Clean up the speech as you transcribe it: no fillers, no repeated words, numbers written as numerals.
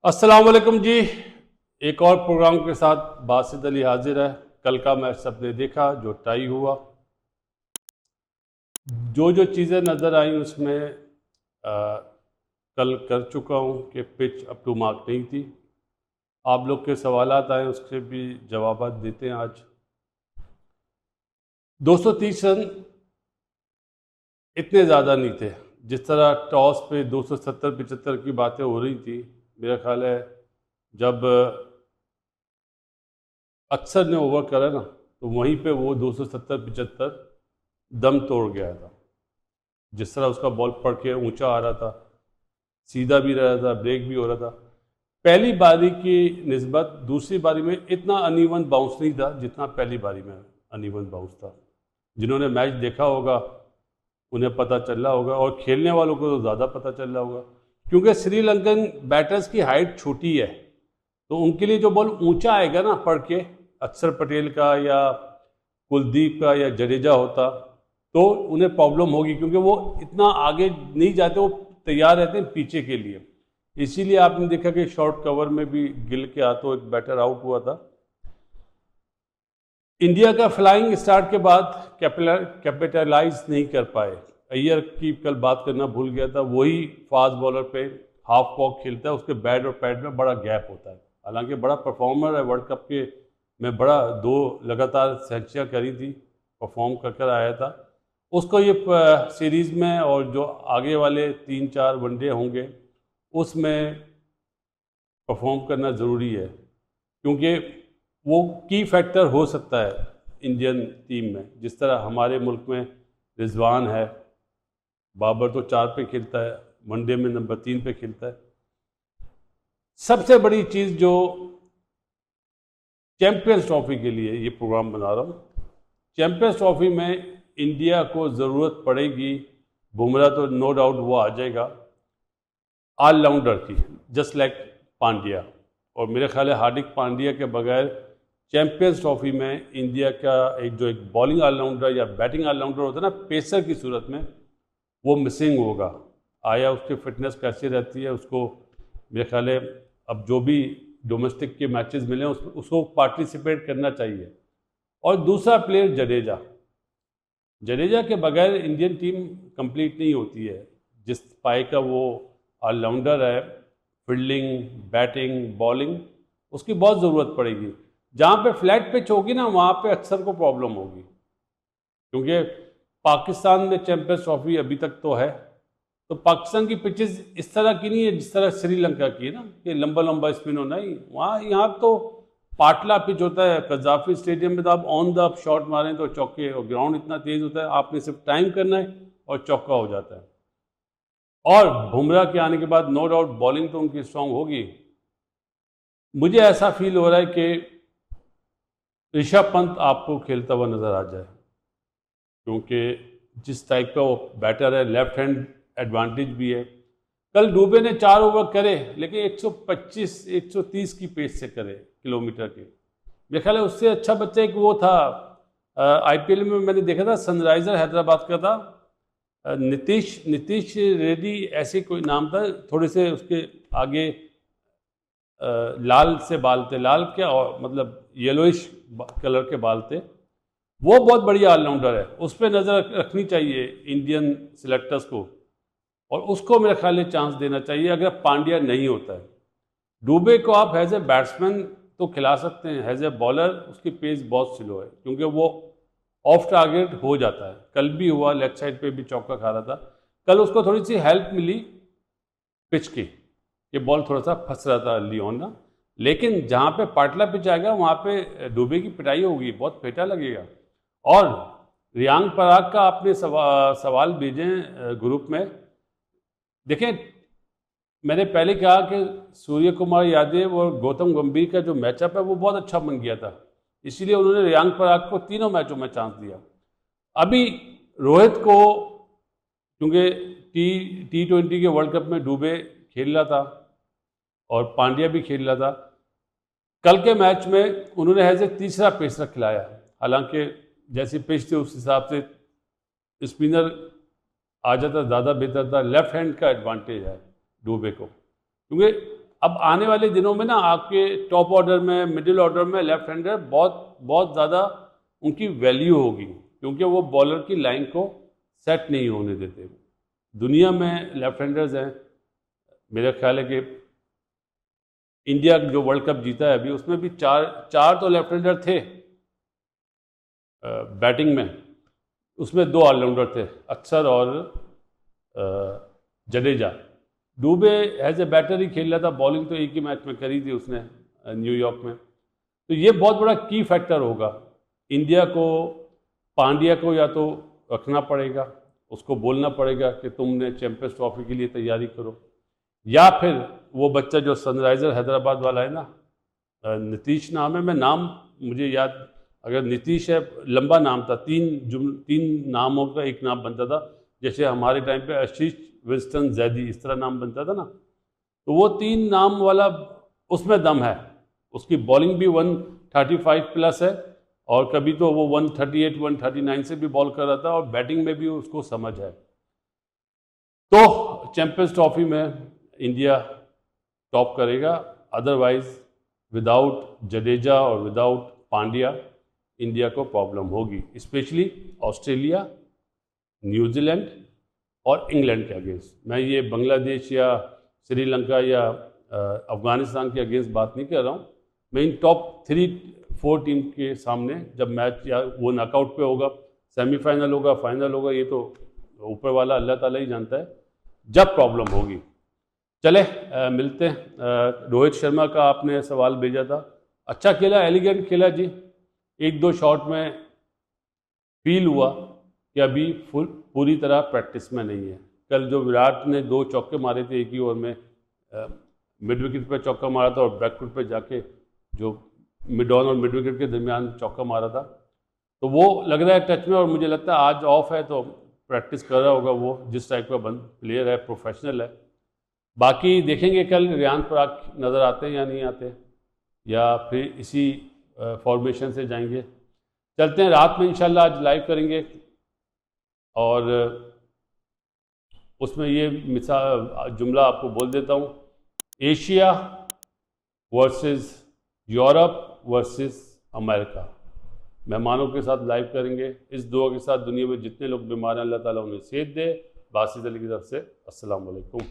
अस्सलाम वालेकुम जी। एक और प्रोग्राम के साथ बासित अली हाजिर है। कल का मैच सबने देखा जो टाई हुआ। जो जो चीज़ें नज़र आई उसमें कल कर चुका हूँ कि पिच अप टू मार्क नहीं थी। आप लोग के सवालात आए उसके भी जवाब देते हैं। आज 230 रन इतने ज़्यादा नहीं थे। जिस तरह टॉस पे 270-75 की बातें हो रही थी, मेरा ख्याल है जब अक्सर ने ओवर करा ना तो वहीं पे वो 270-75 दम तोड़ गया था। जिस तरह उसका बॉल पड़ के ऊंचा आ रहा था, सीधा भी रह रहा था, ब्रेक भी हो रहा था। पहली बारी की निस्बत दूसरी बारी में इतना अनइवन बाउंस नहीं था जितना पहली बारी में अनइवन बाउंस था। जिन्होंने मैच देखा होगा उन्हें पता चल रहा होगा, और खेलने वालों को तो ज़्यादा पता चल रहा होगा, क्योंकि श्रीलंकन बैटर्स की हाइट छोटी है। तो उनके लिए जो बॉल ऊंचा आएगा ना पड़ के, अक्षर पटेल का या कुलदीप का या जडेजा होता, तो उन्हें प्रॉब्लम होगी, क्योंकि वो इतना आगे नहीं जाते, वो तैयार रहते हैं पीछे के लिए। इसीलिए आपने देखा कि शॉर्ट कवर में भी गिल के हाथों एक बैटर आउट हुआ था। इंडिया का फ्लाइंग स्टार्ट के बाद कैपिटलाइज नहीं कर पाए। अय्यर की कल बात करना भूल गया था। वही फास्ट बॉलर पे हाफ वॉक खेलता है, उसके बैट और पैड में बड़ा गैप होता है। हालांकि बड़ा परफॉर्मर है, वर्ल्ड कप के में बड़ा 2 लगातार सेंचुरियाँ करी थी, परफॉर्म कर कर आया था। उसको ये सीरीज़ में और जो आगे वाले 3-4 वनडे होंगे उसमें परफॉर्म करना ज़रूरी है, क्योंकि वो की फैक्टर हो सकता है इंडियन टीम में। जिस तरह हमारे मुल्क में रिजवान है, बाबर तो 4 पे खेलता है, वनडे में नंबर 3 पे खेलता है। सबसे बड़ी चीज़ जो चैंपियंस ट्रॉफी के लिए ये प्रोग्राम बना रहा हूँ, चैंपियंस ट्रॉफी में इंडिया को ज़रूरत पड़ेगी, बुमराह तो नो डाउट वो आ जाएगा, ऑलराउंडर की, जस्ट लाइक पांड्या। और मेरे ख्याल है हार्दिक पांड्या के बगैर चैंपियंस ट्रॉफी में इंडिया का एक बॉलिंग ऑलराउंडर या बैटिंग ऑलराउंडर होता है ना, पेसर की सूरत में, वो मिसिंग होगा। आया उसकी फिटनेस कैसी रहती है उसको, मेरे ख्याल है अब जो भी डोमेस्टिक के मैचेस मिले उसको पार्टिसिपेट करना चाहिए। और दूसरा प्लेयर जडेजा। जडेजा के बगैर इंडियन टीम कंप्लीट नहीं होती है। जिस पाए का वो ऑलराउंडर है, फील्डिंग, बैटिंग, बॉलिंग, उसकी बहुत ज़रूरत पड़ेगी। जहाँ पे फ्लैट पिच होगी ना वहाँ पे अक्सर को प्रॉब्लम होगी, क्योंकि पाकिस्तान में चैंपियंस ट्रॉफी अभी तक तो है, तो पाकिस्तान की पिचेस इस तरह की नहीं है जिस तरह श्रीलंका की है ना, कि लंबा लंबा स्पिन होना ही। वहाँ यहाँ तो पाटला पिच होता है। कजाफी स्टेडियम में तो आप ऑन द अप शॉट मारें तो चौके, और ग्राउंड इतना तेज होता है, आपने सिर्फ टाइम करना है और चौका हो जाता है। और बुमराह के आने के बाद नो डाउट बॉलिंग तो उनकी स्ट्रांग होगी। मुझे ऐसा फील हो रहा है कि ऋषभ पंत आपको खेलता हुआ नजर आ जाए, क्योंकि जिस टाइप का वो बैटर है, लेफ्ट हैंड एडवांटेज भी है। कल डुबे ने 4 ओवर करे, लेकिन 125-130 की पेस से करे किलोमीटर के। मेरे ख्याल है उससे अच्छा बच्चा एक वो था, आईपीएल में मैंने देखा था, सनराइजर हैदराबाद का था, नीतीश नीतीश रेड्डी ऐसे कोई नाम था। थोड़े से उसके आगे लाल से बाल थे, लाल क्या और मतलब येलोइश कलर के बाल थे। वो बहुत बढ़िया ऑलराउंडर है, उस पर नज़र रखनी चाहिए इंडियन सिलेक्टर्स को, और उसको मेरे ख्याल में चांस देना चाहिए अगर पांड्या नहीं होता है। डुबे को आप एज ए बैट्समैन तो खिला सकते हैं, एज ए बॉलर उसकी पेस बहुत स्लो है, क्योंकि वो ऑफ टारगेट हो जाता है। कल भी हुआ, लेग साइड पे भी चौका खा रहा था। कल उसको थोड़ी सी हेल्प मिली पिच की, ये बॉल थोड़ा सा फंस रहा था अर्ली ऑन ना, लेकिन जहाँ पे पाटला पिच आएगा वहाँ पे डुबे की पिटाई होगी, बहुत फेटा लगेगा। और रियांग पराग का आपने सवाल भेजे ग्रुप में, देखें मैंने पहले कहा कि सूर्य कुमार यादव और गौतम गंभीर का जो मैचअप है वो बहुत अच्छा बन गया था, इसीलिए उन्होंने रियांग पराग को तीनों मैचों में चांस दिया। अभी रोहित को, क्योंकि T20 के वर्ल्ड कप में डुबे खेल रहा था और पांड्या भी खेल रहा था, कल के मैच में उन्होंने एज ए तीसरा पेसर खिलाया। हालांकि जैसी पिच थी उस हिसाब से स्पिनर आ जाता ज़्यादा बेहतर था। लेफ्ट हैंड का एडवांटेज है डुबे को, क्योंकि अब आने वाले दिनों में ना आपके टॉप ऑर्डर में, मिडिल ऑर्डर में लेफ्ट हैंडर बहुत बहुत ज़्यादा उनकी वैल्यू होगी, क्योंकि वो बॉलर की लाइन को सेट नहीं होने देते। दुनिया में लेफ्ट हैंडर्स हैं, मेरा ख्याल है कि इंडिया जो वर्ल्ड कप जीता है अभी, उसमें भी चार तो लेफ्ट हैंडर थे बैटिंग में, उसमें 2 ऑलराउंडर थे, अक्सर और जडेजा। डूबे एज ए बैटर ही खेल रहा था, बॉलिंग तो एक ही मैच में करी थी उसने न्यूयॉर्क में। तो ये बहुत बड़ा की फैक्टर होगा। इंडिया को पांड्या को या तो रखना पड़ेगा, उसको बोलना पड़ेगा कि तुमने चैंपियंस ट्रॉफी के लिए तैयारी करो, या फिर वो बच्चा जो सनराइजर हैदराबाद वाला है ना, नीतीश नाम है, मैं नाम मुझे याद, अगर नीतीश है, लंबा नाम था, 3 नामों का एक नाम बनता था, जैसे हमारे टाइम पे आशीष विंस्टन जैदी इस तरह नाम बनता था ना, तो वो 3 नाम वाला उसमें दम है। उसकी बॉलिंग भी 135 प्लस है, और कभी तो वो 138 139 से भी बॉल कर रहा था, और बैटिंग में भी उसको समझ है। तो चैंपियंस ट्रॉफी में इंडिया टॉप करेगा, अदरवाइज विदाउट जडेजा और विदाउट पांड्या इंडिया को प्रॉब्लम होगी, स्पेशली ऑस्ट्रेलिया, न्यूजीलैंड और इंग्लैंड के अगेंस्ट। मैं ये बांग्लादेश या श्रीलंका या अफगानिस्तान के अगेंस्ट बात नहीं कर रहा हूँ, मैं इन टॉप 3-4 टीम के सामने जब मैच, या वो नॉकआउट पे होगा, सेमीफाइनल होगा, फाइनल होगा, ये तो ऊपर वाला अल्लाह ताला ही जानता है, जब प्रॉब्लम होगी। चले मिलते हैं। रोहित शर्मा का आपने सवाल भेजा था, अच्छा खेला, एलिगेंट खेला जी, 1-2 शॉट में फील हुआ कि अभी पूरी तरह प्रैक्टिस में नहीं है। कल जो विराट ने 2 चौके मारे थे एक ही ओवर में, मिड विकेट पे चौका मारा था और बैकफुट पे जाके जो मिड ऑन और मिड विकेट के दरमियान चौका मारा था, तो वो लग रहा है टच में, और मुझे लगता है आज ऑफ है तो प्रैक्टिस कर रहा होगा वो, जिस टाइप का प्लेयर है, प्रोफेशनल है। बाकी देखेंगे कल रियान पराग नज़र आते हैं या नहीं आते, या फिर इसी फॉर्मेशन से जाएंगे। चलते हैं, रात में इंशाल्लाह आज लाइव करेंगे, और उसमें ये मिसाल जुमला आपको बोल देता हूँ, Asia versus Europe versus America, मेहमानों के साथ लाइव करेंगे। इस दुआ के साथ दुनिया में जितने लोग बीमार हैं अल्लाह ताला उन्हें सेहत दे। बासित अली की तरफ से अस्सलाम वालेकुम।